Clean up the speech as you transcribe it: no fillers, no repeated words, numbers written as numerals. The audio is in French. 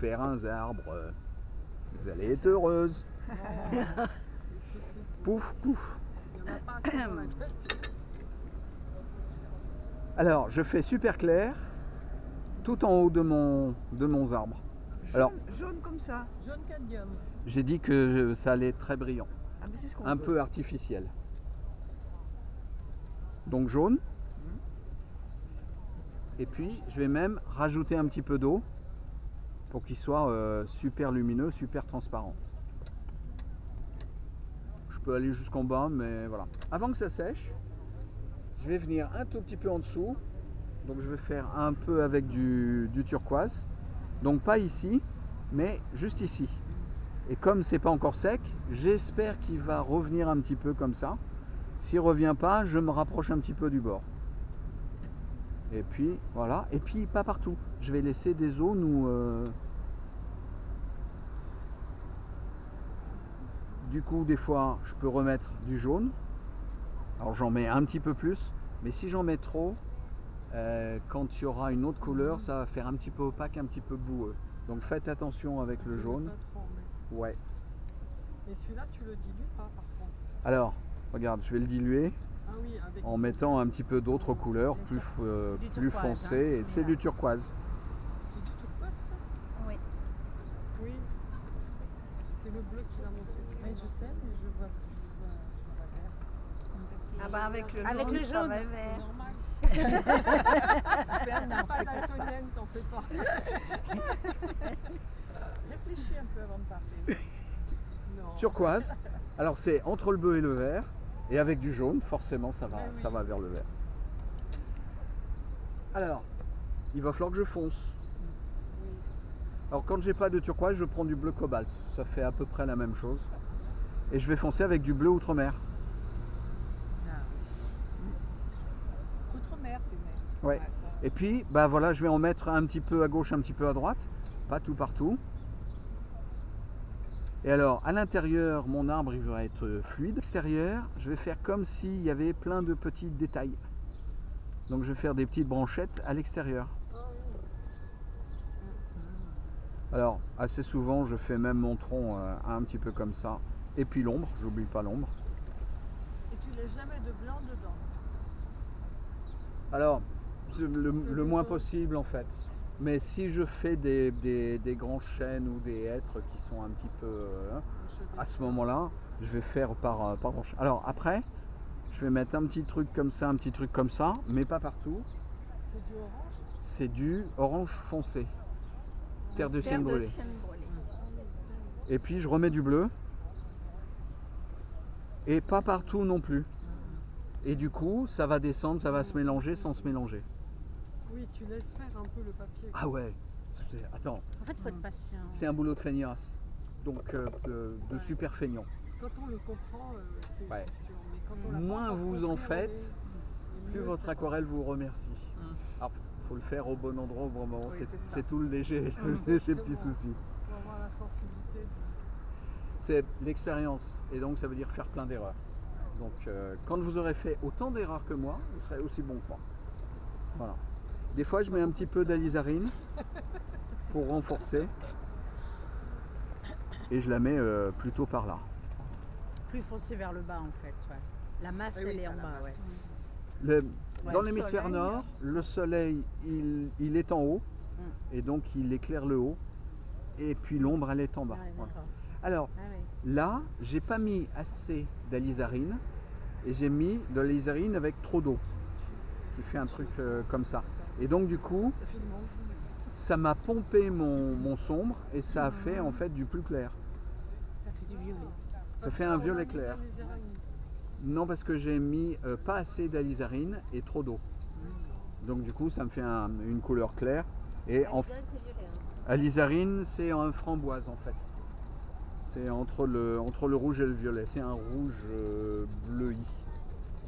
faire un arbre. Vous allez être heureuse. Pouf, pouf. Alors, je fais super clair tout en haut de mon arbre. Alors, jaune comme ça. Jaune cadmium. j'ai dit que ça allait être très brillant, Ah, mais c'est ce qu'on un veut. peu artificiel. Donc jaune. Et puis, je vais même rajouter un petit peu d'eau pour qu'il soit super lumineux, super transparent. Je peux aller jusqu'en bas, mais voilà. Avant que ça sèche, je vais venir un tout petit peu en dessous. Donc je vais faire un peu avec du turquoise. Donc pas ici, mais juste ici. Et comme c'est pas encore sec, j'espère qu'il va revenir un petit peu comme ça. S'il revient pas, je me rapproche un petit peu du bord. Et puis voilà. Et puis pas partout. Je vais laisser des zones où du coup des fois je peux remettre du jaune. Alors j'en mets un petit peu plus, mais si j'en mets trop, quand il y aura une autre couleur, ça va faire un petit peu opaque, un petit peu boueux. Donc faites attention avec le jaune. Ouais. Et celui-là, tu le dilues pas par contre. Alors, regarde, je vais le diluer Ah oui, avec en mettant un petit peu d'autres couleurs, plus turquoise, foncées. Et c'est du turquoise. C'est du turquoise, ça? Oui. Oui. C'est le bleu qu'il a montré. Oui, je sais, mais je vois vert. Ah bah avec le Avec jaune, le ça jaune. va C'est vert. normal. Super, non, Pas c'est pas ça. daltonienne, t'en fais pas. Réfléchis un peu avant de parler. Non. Turquoise. Alors c'est entre le bleu et le vert. Et avec du jaune, forcément, ça Oui. va vers le vert. Alors, il va falloir que je fonce. Oui. Alors quand j'ai pas de turquoise, je prends du bleu cobalt. Ça fait à peu près la même chose. Et je vais foncer avec du bleu outre-mer. Outre-mer, tu mets. Ouais. Et puis, bah voilà, je vais en mettre un petit peu à gauche, un petit peu à droite. Pas tout partout. Et alors, à l'intérieur, mon arbre il va être fluide. À l'extérieur, je vais faire comme s'il y avait plein de petits détails. Donc je vais faire des petites branchettes à l'extérieur. Alors, assez souvent, je fais même mon tronc un petit peu comme ça. Et puis l'ombre, j'oublie pas l'ombre. Et tu laisses jamais de blanc dedans. Alors, le moins possible en fait. Mais si je fais des grands chênes ou des hêtres qui sont un petit peu... à ce moment-là, je vais faire par branche. Alors après, je vais mettre un petit truc comme ça, un petit truc comme ça, mais pas partout. C'est du orange. C'est du orange foncé. Terre de sienne brûlée. Et puis je remets du bleu. Et pas partout non plus. Et du coup, ça va descendre, ça va se mélanger sans se mélanger. Oui, tu laisses faire un peu le papier. Ah ouais, attends, En fait, il faut être patient. c'est un boulot de feignasse. Donc de super feignant. Quand on le comprend, c'est Ouais. sûr. Mais quand on l'a pas Moins encore vous en compris, faites, on est plus mieux votre c'est aquarelle vous remercie. Alors, faut le faire au bon endroit au bon moment. Oui, C'est c'est ça. c'est tout le léger petit Exactement. souci. Pour avoir la sensibilité. C'est l'expérience. Et donc ça veut dire faire plein d'erreurs. Donc quand vous aurez fait autant d'erreurs que moi, vous serez aussi bon que moi. Voilà. Des fois je mets un petit peu d'alizarine pour renforcer. Et je la mets plutôt par là. Plus foncé vers le bas en fait. Ouais. La masse, Oui, elle est en la bas. masse. Ouais. Dans le l'hémisphère soleil. nord, le soleil il est en haut. Et donc il éclaire le haut. Et puis l'ombre elle est en bas. Ouais, Voilà. d'accord. Alors Ah oui. là, j'ai pas mis assez d'alizarine. Et j'ai mis de l'alizarine avec trop d'eau. Qui fait un truc comme ça. Et donc du coup, Ça fait le mange. ça m'a pompé mon sombre. Et ça a fait en fait du plus clair. Ça fait du violet. Ça fait un violet clair. Non, parce que j'ai mis pas assez d'alizarine et trop d'eau. Donc du coup, ça me fait une couleur claire. Et en alizarine, c'est un framboise en fait. C'est entre le rouge et le violet. C'est un rouge bleuï.